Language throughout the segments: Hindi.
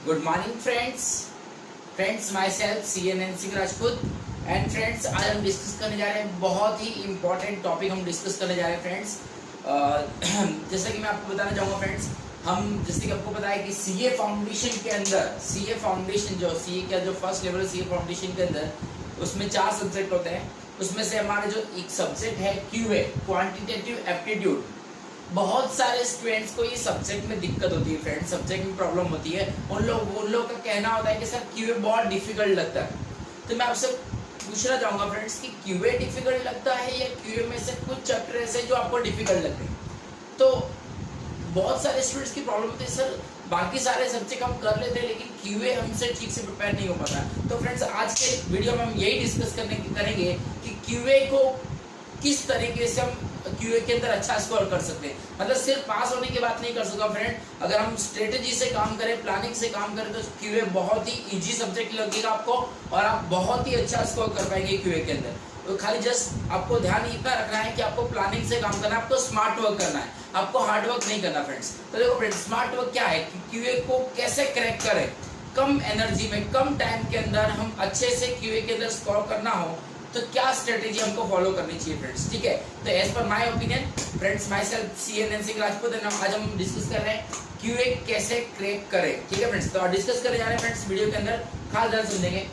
Good morning friends myself CNN Singh Rajput and friends आज हम डिस्कस करने जा रहे हैं बहुत ही इंपॉर्टेंट टॉपिक हम डिस्कस करने जा रहे हैं फ्रेंड्स। जैसा कि मैं आपको बताना चाहूँगा फ्रेंड्स, हम जैसे कि आपको पता है कि सीए फाउंडेशन के अंदर सीए फाउंडेशन जो सीए का जो फर्स्ट लेवल सीए फाउंडेशन के अंदर उसमें 4 सब्जेक्ट होते हैं। उसमें से हमारा जो एक सब्जेक्ट है QA क्वांटिटेटिव एप्टीट्यूड, बहुत सारे स्टूडेंट्स को ये सब्जेक्ट में दिक्कत होती है फ्रेंड्स, सब्जेक्ट में प्रॉब्लम होती है। उन लोग का कहना होता है कि सर QA बहुत डिफिकल्ट लगता है। तो मैं आपसे पूछना चाहूंगा फ्रेंड्स कि QA डिफिकल्ट लगता है या QA में से कुछ चैप्टर ऐसे जो आपको डिफिकल्ट लगते हैं। तो बहुत सारे स्टूडेंट्स की प्रॉब्लम होती है, सर बाकी सारे सब्जेक्ट हम कर लेते हैं लेकिन QA हमसे ठीक से प्रिपेयर नहीं हो पाता। तो फ्रेंड्स आज के वीडियो में हम यही डिस्कस करेंगे कि QA को किस तरीके से हम QA के अंदर अच्छा स्कोर कर सकते हैं। मतलब सिर्फ पास होने की बात नहीं कर सकता फ्रेंड, अगर हम स्ट्रेटेजी से काम करें, प्लानिंग से काम करें तो QA बहुत ही इजी सब्जेक्ट लगेगा आपको और आप बहुत ही अच्छा स्कोर कर पाएंगे QA के अंदर। तो खाली जस्ट आपको ध्यान इतना रखना है कि आपको प्लानिंग से काम करना है, आपको स्मार्ट वर्क करना है, आपको हार्ड वर्क नहीं करना फ्रेंड्स। तो देखो फ्रेंड्स, स्मार्ट वर्क क्या है कि QA को कैसे क्रैक करें, कम एनर्जी में कम टाइम के अंदर हम अच्छे से QA के अंदर स्कोर करना हो तो क्या स्ट्रेटेजी हमको फॉलो करनी चाहिए फ्रेंड्स। ठीक है, तो as per my opinion friends, myself CNN Singh Rajput, आज हम डिस्कस कर रहे हैं QA कैसे क्रैक करें। ठीक है फ्रेंड्स, तो डिस्कस करने जा रहे हैं फ्रेंड्स वीडियो के अंदर, खास ध्यान सुनेंगे।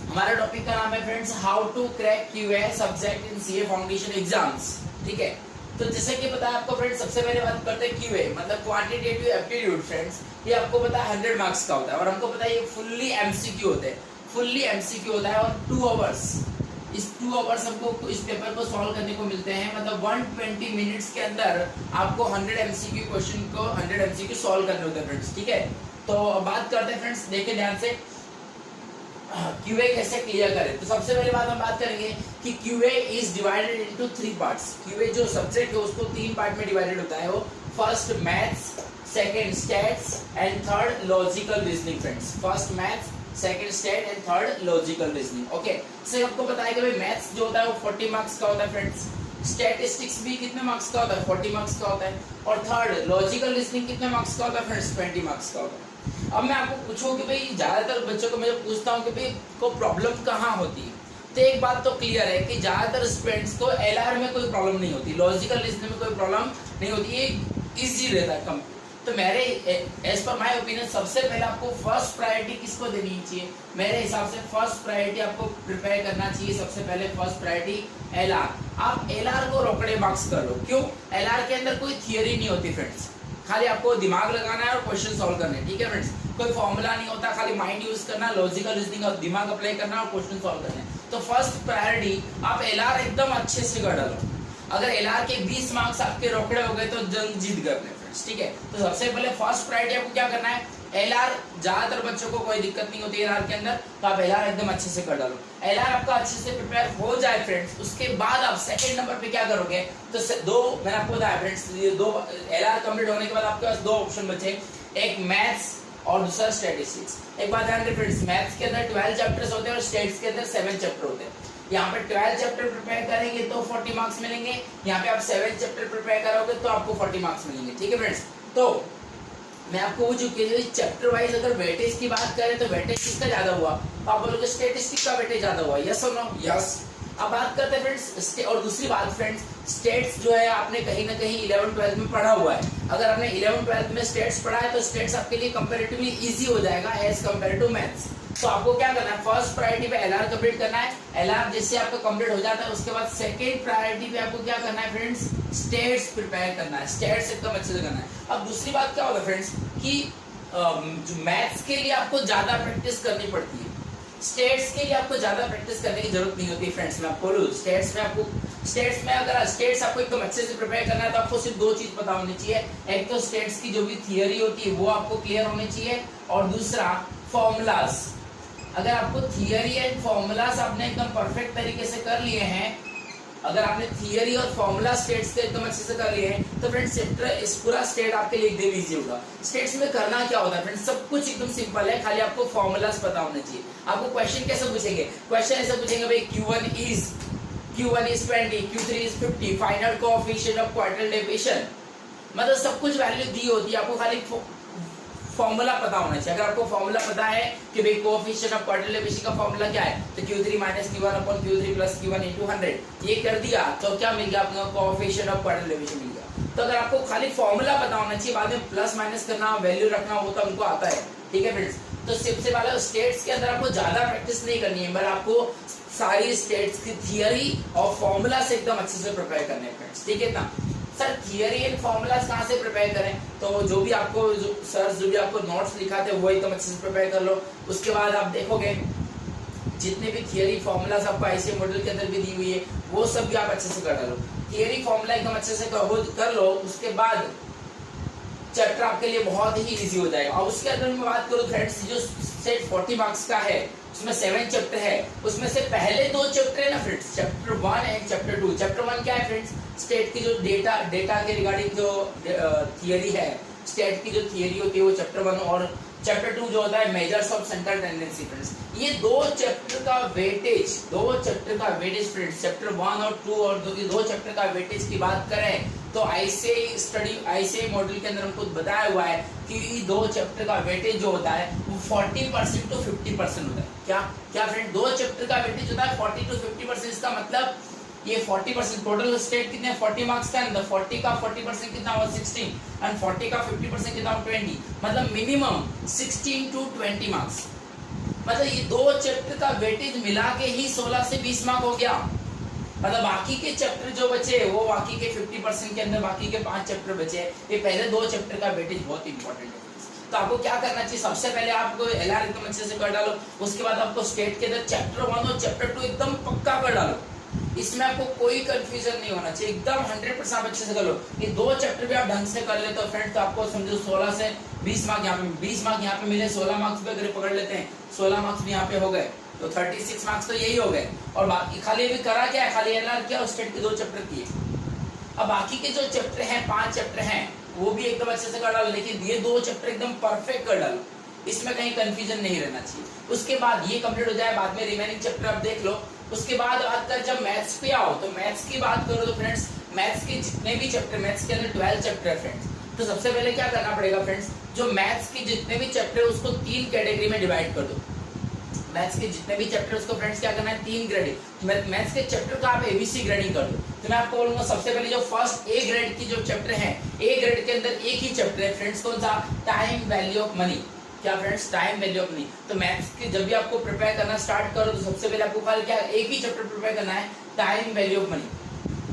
हमारा टॉपिक का नाम है friends how to crack QA subject in CA foundation exams. ठीक है, तो जैसे कि पता है आपको फ्रेंड्स, सबसे पहले बात करते हैं QA मतलब क्वांटिटेटिव एप्टीट्यूड फ्रेंड्स। ये आपको पता है 100 मार्क्स का होता है और हमको पता है ये फुल्ली MCQ होते हैं, फुल्ली MCQ होता है और 2 आवर्स, इस 2 आवर्स हमको इस पेपर को सॉल्व करने को मिलते हैं। मतलब 120 मिनट्स के अंदर आपको 100 MCQ क्वेश्चन को 100 MCQ सॉल्व करने होते हैं फ्रेंड्स। ठीक है, तो बात करते हैं फ्रेंड्स, देखिए ध्यान से QA कैसे क्लियर करें। तो सबसे पहले बात हम बात करेंगे कि QA is divided into 3 parts. QA जो सब्जेक्ट है उसको 3 पार्ट में डिवाइडेड होता है। वो first maths, second stats and third logical reasoning friends. First maths, second state and third logical reasoning. Okay, से आपको बताया कि भाई मैथ्स जो होता है वो 40 मार्क्स का होता है फ्रेंड्स, स्टैटिस्टिक्स भी कितने मार्क्स का होता है 40 मार्क्स का होता है और थर्ड लॉजिकल रीजनिंग कितने मार्क्स का होता है फ्रेंड्स 20 मार्क्स का होता है। अब मैं आपको पूछूं कि भाई ज्यादातर बच्चों को मैं जब पूछता हूं कि भाई को प्रॉब्लम कहाँ होती है, तो एक बात तो क्लियर है कि ज्यादातर स्टूडेंट्स को LR में कोई प्रॉब्लम नहीं होती, लॉजिकल रीजनिंग में कोई प्रॉब्लम नहीं होती, ये इजी रहता है कम। तो मेरे एज पर माय ओपिनियन सबसे पहले आपको फर्स्ट प्रायोरिटी किसको देनी चाहिए, मेरे हिसाब से फर्स्ट प्रायोरिटी आपको प्रिपेयर करना चाहिए। सबसे पहले फर्स्ट प्रायोरिटी LR। आप LR को रोकड़े मार्क्स कर लो। क्यों? LR के अंदर कोई थियरी नहीं होती फ्रेंड्स, खाली आपको दिमाग लगाना है और क्वेश्चन सॉल्व करने। ठीक है फ्रेंड्स, कोई फॉर्मूला नहीं होता, खाली माइंड यूज करना, लॉजिकल रीजनिंग और दिमाग अप्लाई करना और क्वेश्चन सॉल्व करने। तो फर्स्ट प्रायोरिटी आप LR एकदम अच्छे से कर डालो। अगर LR के 20 मार्क्स आपके रोकड़े हो गए तो जंग जीत गए फ्रेंड्स। ठीक है, तो सबसे पहले फर्स्ट प्रायोरिटी आपको क्या करना है, LR ज्यादातर बच्चों को कोई दिक्कत नहीं होती है LR के अंदर, तो आप LR एकदम अच्छे से कर डालो। LR आपका अच्छे से प्रिपेयर हो जाए फ्रेंड्स, उसके बाद आप सेकंड नंबर पे क्या करोगे, तो दो मैंने आपको बताया फ्रेंड्स, ये दो LR कंप्लीट होने के बाद आपके पास 2 ऑप्शन बचे, एक मैथ्स और दूसरा स्टैटिस्टिक्स। एक बात ध्यान रखिए फ्रेंड्स, मैथ्स के अंदर 12 चैप्टर्स होते हैं और स्टैट्स के अंदर 7 चैप्टर होते हैं। यहाँ पे 12 चैप्टर प्रिपेयर करेंगे तो 40 मार्क्स मिलेंगे, यहाँ पे आप 7 चैप्टर प्रिपेयर करोगे तो आपको 40 मार्क्स मिलेंगे। ठीक है फ्रेंड्स, तो मैं आपको वो जो चैप्टर वाइज अगर वेटेज की बात करें तो वेटेज किसका ज्यादा हुआ, तो आप बोलोगे स्टैटिस्टिक्स का वेटेज ज्यादा हुआ, यस और नो? यस। अब बात करते हैं फ्रेंड्स, और दूसरी बात फ्रेंड्स, स्टेट्स जो है आपने कहीं ना कहीं 11-12 में पढ़ा हुआ है। अगर आपने 11-12 में स्टेट्स पढ़ा है तो स्टेट्स आपके लिए कंपैरेटिवली इजी हो जाएगा एज कंपेयर टू मैथ्स। तो आपको क्या करना है, फर्स्ट प्रायोरिटी पे LR कंप्लीट करना है। LR जैसे आपका कंप्लीट हो जाता है उसके बाद सेकंड प्रायोरिटी पे आपको क्या करना है फ्रेंड्स, स्टेट्स प्रिपेयर करना है, स्टेट्स एकदम अच्छे से करना है। अब दूसरी बात क्या होगा फ्रेंड्स कि जो मैथ्स के लिए आपको ज्यादा प्रैक्टिस करनी पड़ती है, स्टेट्स के लिए आपको ज्यादा प्रैक्टिस करने की जरूरत नहीं होती फ्रेंड्स। मैं आपको बोलूं स्टेट्स में अगर स्टेट्स आपको एकदम अच्छे से प्रिपेयर करना है तो आपको सिर्फ 2 चीज पता होनी चाहिए, एक तो स्टेट्स की जो भी थियरी होती है वो आपको क्लियर होनी चाहिए और दूसरा फॉर्मूलाज। अगर आपको थियरी एंड फॉर्मूलाज आपने एकदम परफेक्ट तरीके से कर लिए हैं, अगर आपने थियरी और फॉर्मूला स्टेट्स के एकदम अच्छे से कर लिए हैं तो फ्रेंड्स इस पूरा स्टेट आपके लिए एकदम इजी होगा। स्टेट्स में करना क्या होता है फ्रेंड्स, सब कुछ एकदम सिंपल है, खाली आपको फॉर्मूलाज पता होने चाहिए। आपको क्वेश्चन कैसे पूछेंगे, क्वेश्चन ऐसे पूछेंगे भाई Q1 is 20, Q3 is 50, final coefficient of quartile deviation, मतलब सब कुछ वैल्यू दी होती है, आपको खाली फॉर्मूला पता होना चाहिए। अगर आपको फॉर्मूला पता है कि भाई कोएफिशिएंट ऑफ क्वार्टर एलिवेशन का फॉर्मूला क्या है, तो Q3 minus Q1 upon Q3 plus Q1 into 100, ये कर दिया तो क्या मिल गया आपको, कोएफिशिएंट ऑफ क्वार्टर एलिवेशन मिल गया। तो अगर आपको खाली फॉर्मूला पता होना चाहिए, बाद में प्लस माइनस करना, वैल्यू रखना, वो तो हमको आता है, ठीक है फ्रेंड्स। तो सबसे पहले स्टेट्स के अंदर आपको ज्यादा प्रैक्टिस नहीं करनी है, बट आपको सारी स्टेट्स की थियरी और फॉर्मूला से एकदम अच्छे से प्रिपेयर करने हैं फ्रेंड्स, ठीक है ना। सर थियरी एंड फॉर्मूलाज कहाँ से प्रिपेयर करें, तो जो भी आपको जो भी आपको नोट्स लिखाते हैं वो एकदम अच्छे से प्रिपेयर कर लो। उसके बाद आप देखोगे जितने भी थियरी फॉर्मूलाज आपको आईसीएम मॉड्यूल के अंदर भी दी हुई है वो सब भी आप अच्छे से कर लो। थियरी फॉर्मूला एकदम अच्छे से कर लो, उसके बाद चैप्टर आपके लिए बहुत ही इजी हो जाएगा। और उसके अंदर मैं बात करूं फ्रेंड्स, जो सेट 40 मार्क्स का है उसमें 7 चैप्टर है, उसमें से पहले 2 चैप्टर है ना friends, chapter 1 and chapter 2। Chapter 1 क्या है फ्रेंड्स, स्टेट की जो डेटा के रिगार्डिंग जो थियरी है, स्टेट की जो थियरी होती है वो चैप्टर 1, और चैप्टर 2 जो होता है measures of central tendency friends. ये 2 चैप्टर का वेटेज फ्रेंड्स, चैप्टर 1 और 2 और 2 चैप्टर का वेटेज की बात करें तो आईसीआई मॉड्यूल के अंदर हमको बताया हुआ है कि 2 चैप्टर का वेटेज जो होता है वो 40% टू 50% होता है। क्या फ्रेंड, 2 चैप्टर का वेटेज होता है 40 टू 50%। इसका मतलब ये 40% टोटल स्टेट कितने 40 मार्क्स का अंदर 40 का 40% कितना हुआ 16 एंड 40 का 50% कितना हुआ 20, मतलब मिनिमम 16 टू 20 मार्क्स। मतलब ये 2 चैप्टर का वेटेज मिला के ही 16 से 20 मार्क हो गया। मतलब बाकी के चैप्टर जो बचे वो बाकी के 50% के अंदर बाकी के 5 चैप्टर बचे, ये पहले 2 चैप्टर का वेटेज बहुत इंपॉर्टेंट है। तो आपको क्या करना चाहिए, सबसे पहले आपको एलआर एकदम अच्छे से कर डालो, उसके बाद आपको स्टेट के अंदर चैप्टर 1 और चैप्टर 2 एकदम पक्का कर डालो। इसमें आपको कोई कंफ्यूजन नहीं होना चाहिए, एकदम 100% अच्छे से कर लो। ये 2 चैप्टर भी आप ढंग से कर लेते हो फ्रेंड्स, तो आपको समझो 16 से 20 मार्क यहाँ पे 20 मार्क यहाँ पे मिले, 16 मार्क्स भी अगर पकड़ लेते हैं 16 मार्क्स भी यहाँ पे हो गए तो 36 मार्क्स तो यही हो गए। और बाकी खाली अभी करा क्या है, खाली एलआर किया और स्टेट के 2 चैप्टर किए। अब बाकी के जो चैप्टर हैं 5 चैप्टर हैं वो भी एकदम अच्छे से कर डालो, लेकिन ये 2 चैप्टर एकदम परफेक्ट कर डालो, इसमें कहीं कंफ्यूजन नहीं रहना चाहिए। उसके बाद ये कंप्लीट हो जाए, बाद में रिमेनिंग चैप्टर आप देख लो। उसके बाद अगर जब मैथ्स पे आओ तो मैथ्स की बात करो तो फ्रेंड्स मैथ्स के जितने भी चैप्टर, मैथ्स के अंदर 12 चैप्टर है फ्रेंड्स। तो सबसे पहले क्या करना पड़ेगा फ्रेंड्स, जो मैथ्स के जितने भी चैप्टर है उसको 3 कैटेगरी में डिवाइड कर दो। मैथ्स के जितने भी चैप्टर उसको फ्रेंड्स क्या करना है 3 ग्रेडिंग, मैथ्स के चैप्टर का आप एबीसी ग्रेडिंग कर दो। तो मैं आपको बोलूंगा सबसे पहले जो फर्स्ट ए ग्रेड की जो चैप्टर है, ए ग्रेड के अंदर एक ही चैप्टर है फ्रेंड्स, कौन सा, टाइम वैल्यू ऑफ मनी। क्या friends, time value of money. तो मैथ्स के जब भी आपको प्रिपेयर करना स्टार्ट करो तो सबसे पहले आपको क्या एक ही चैप्टर प्रिपेयर करना है, टाइम वैल्यू ऑफ मनी।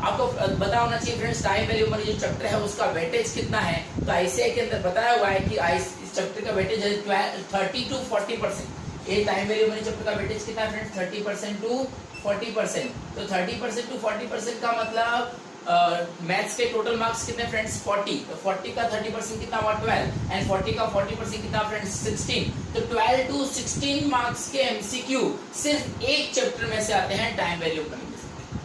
आपको पता होना चाहिए friends time value of money जो चैप्टर है उसका वेटेज कितना है। तो आईसीआई के अंदर बताया हुआ है कि इस चैप्टर का वेटेज है 30 टू 40%। ये टाइम वैल्यू मनी चैप्टर का वेटेज कितना है फ्रेंड्स, 30% टू 40%। तो 30% टू 40% का मतलब मैथ्स के टोटल मार्क्स कितने फ्रेंड्स 40, तो 40 का 30% कितना हुआ 12 एंड 40 का 40% कितना फ्रेंड्स 16। तो 12 टू 16 मार्क्स के एमसीक्यू सिर्फ एक चैप्टर में से आते हैं टाइम वैल्यू ऑफ मनी,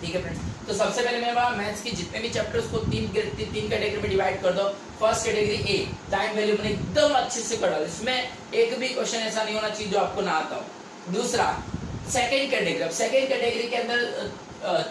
ठीक है फ्रेंड्स। तो सबसे पहले मेरे पास मैथ्स की जितने भी चैप्टर उसको 3 कैटेगरी में डिवाइड कर दो। First category A time value money एकदम अच्छे से कर दो, इसमें एक भी क्वेश्चन ऐसा नहीं होना चाहिए जो आपको ना आता हो। दूसरा सेकंड कैटेगरी के अंदर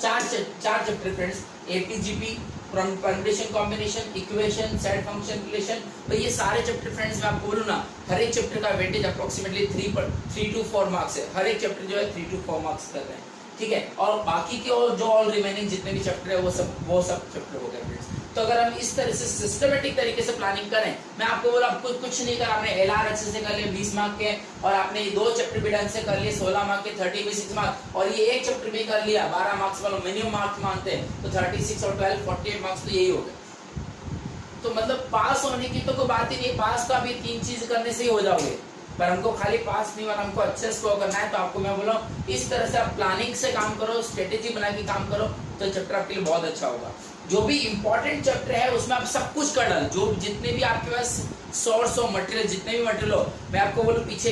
4 chapter friends, AP GP, permutation combination, equation, set function, relation. तो ये सारे चैप्टर फ्रेंड्स मैं आपको बोलूं ना, हर एक चैप्टर का वेटेज अप्रोक्सीमेटली 3 टू 4 मार्क्स है। हर एक चैप्टर जो है 3 टू 4 मार्क्स कर रहे हैं, ठीक है। और बाकी के और जो ऑल रिमेनिंग जितने भी चैप्टर है वो सब चैप्टर हो गए फ्रेंड्स। तो अगर हम इस तरह से सिस्टमेटिक तरीके से प्लानिंग करें, मैं आपको बोला आपको कुछ नहीं करा, आपने एलआर अच्छे से कर लिए 20 मार्क के, और आपने 2 चैप्टर भी ढंग से कर लिए 16 मार्क के, 36 मार्क, और ये एक चैप्टर भी कर लिया 12 मार्क्स वाला मिनिमम मार्क्स मानते हैं, तो 36 और 12 48 मार्क्स तो यही हो गए। तो मतलब पास होने की तो कोई बात ही नहीं, पास तो आप ये 3 चीज करने से ही हो जाओगे, पर हमको खाली पास नहीं होना, हमको अच्छे स्कोर करना है। तो आपको मैं बोला इस तरह से आप प्लानिंग से काम करो, स्ट्रेटेजी बना के काम करो, तो चैप्टर आपके लिए बहुत अच्छा होगा। जो भी इंपॉर्टेंट चैप्टर है उसमें आप सब कुछ कर डालो, जो जितने भी आपके पास सोर्स हो मटेरियल, जितने भी मटेरियल हो, मैं आपको बोलूँ पीछे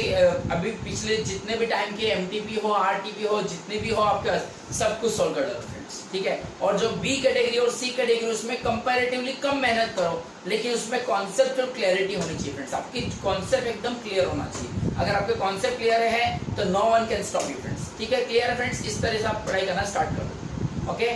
अभी पिछले जितने भी टाइम के एमटीपी हो, आरटीपी हो, जितने भी हो आपके पास सब कुछ सोल्व कर डालो फ्रेंड्स, ठीक है। और जो बी कैटेगरी और सी कैटेगरी उसमें कंपैरेटिवली कम मेहनत करो, लेकिन उसमें कॉन्सेप्चुअल क्लैरिटी होनी चाहिए फ्रेंड्स, आपकी कॉन्सेप्ट एकदम क्लियर होना चाहिए। अगर आपके कॉन्सेप्ट क्लियर है तो no one can stop you friends, ठीक है। क्लियर है फ्रेंड्स, इस तरह से आप पढ़ाई करना स्टार्ट करो, ओके।